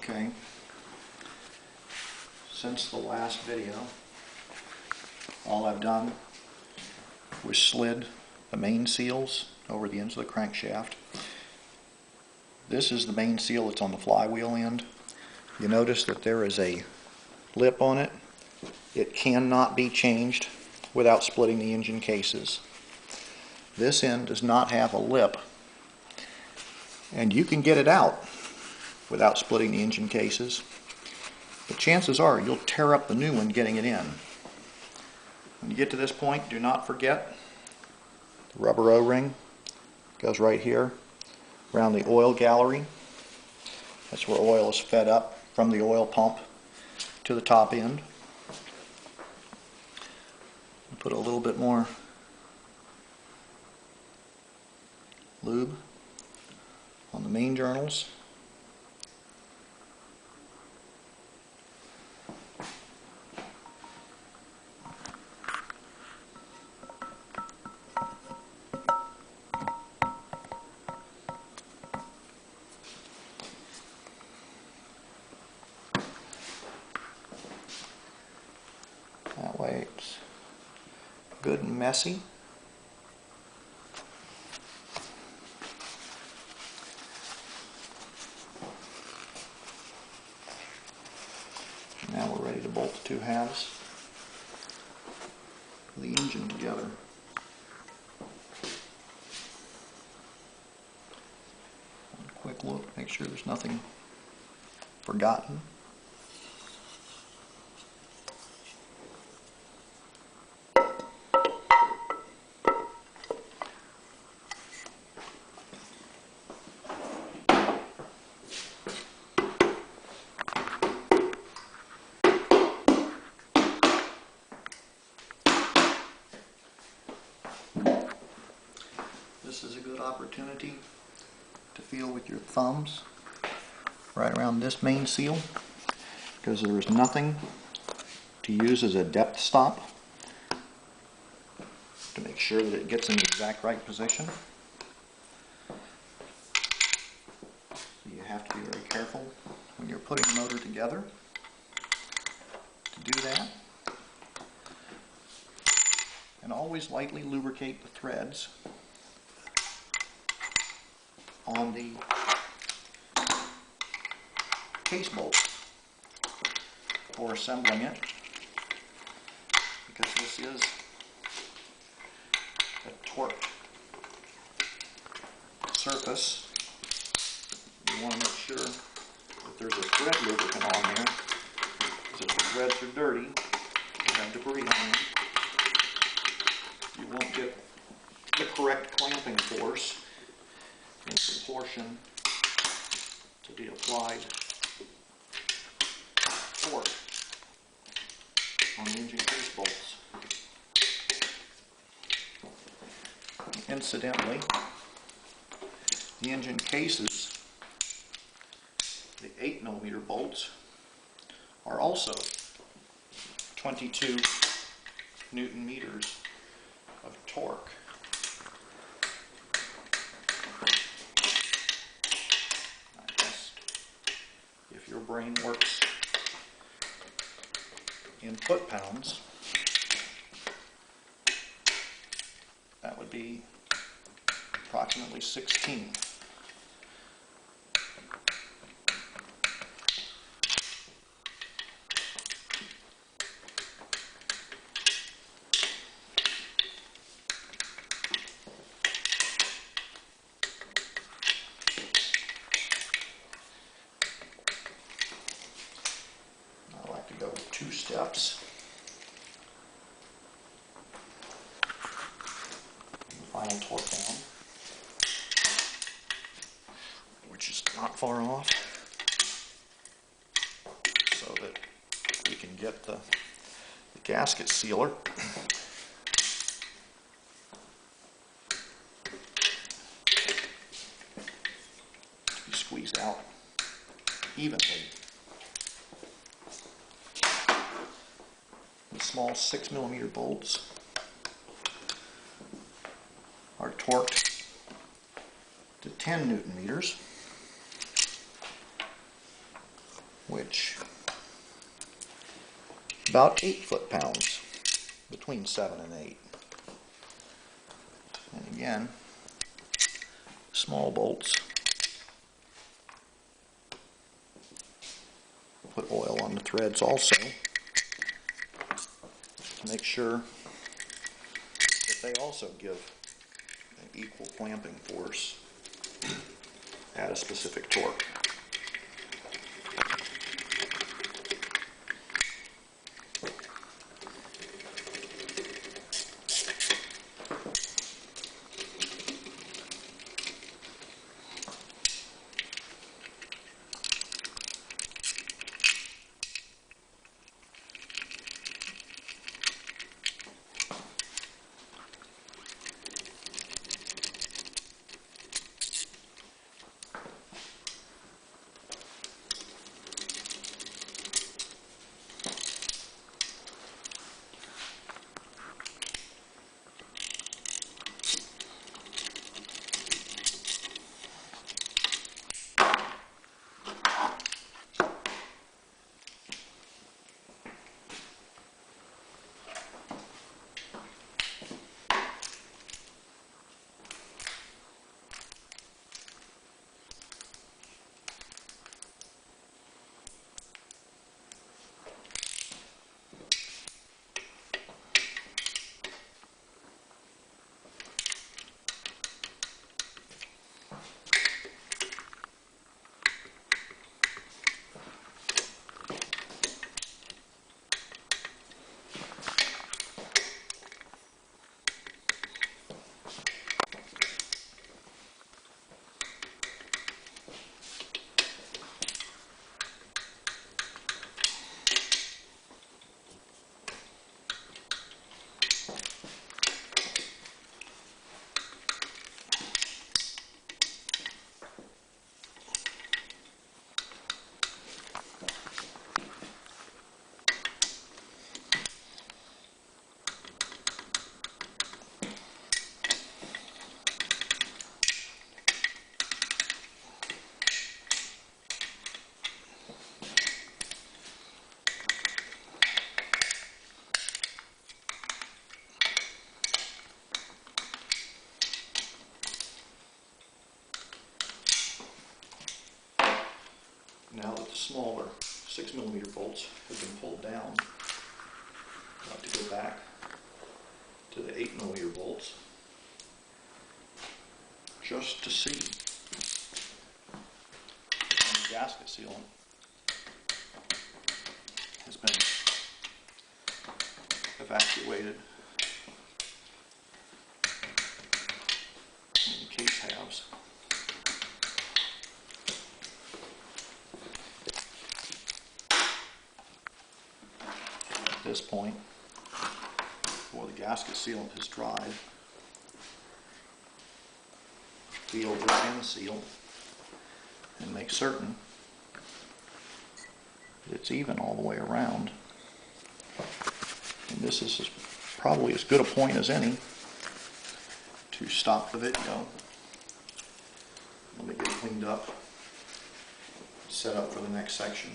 Okay, since the last video, all I've done was slid the main seals over the ends of the crankshaft. This is the main seal that's on the flywheel end. You notice that there is a lip on it. It cannot be changed without splitting the engine cases. This end does not have a lip, and you can get it out without splitting the engine cases, but chances are you'll tear up the new one getting it in. When you get to this point, do not forget the rubber O-ring goes right here around the oil gallery. That's where oil is fed up from the oil pump to the top end. Put a little bit more lube on the main journals. That way it's good and messy. Now we're ready to bolt the two halves of the engine together. One quick look, make sure there's nothing forgotten. This is a good opportunity to feel with your thumbs right around this main seal, because there is nothing to use as a depth stop to make sure that it gets in the exact right position. So you have to be very careful when you're putting the motor together to do that. And always lightly lubricate the threads on the case bolt before assembling it, because this is a torqued surface. You want to make sure that there's a thread lubricant on there, because if the threads are dirty, you have debris on them, you won't get the correct clamping force in proportion to the applied torque on the engine case bolts. Incidentally, the engine cases, the 8mm bolts, are also 22 Newton meters of torque. If your brain works in foot-pounds, that would be approximately 16. Go with 2 steps. Final torque down, which is not far off, so that we can get the gasket sealer to be squeezed out evenly. The small 6mm bolts are torqued to 10 Newton meters. which about 8 foot-pounds, between 7 and 8. And again, small bolts. Put oil on the threads also to make sure that they also give an equal clamping force at a specific torque. Now that the smaller 6mm bolts have been pulled down, I'd like to go back to the 8mm bolts just to see when the gasket sealant has been evacuated in the case halves. At this point, before the gasket sealant has dried, feel the end seal and make certain that it's even all the way around. And this is probably as good a point as any to stop the video. Let me get cleaned up, set up for the next section.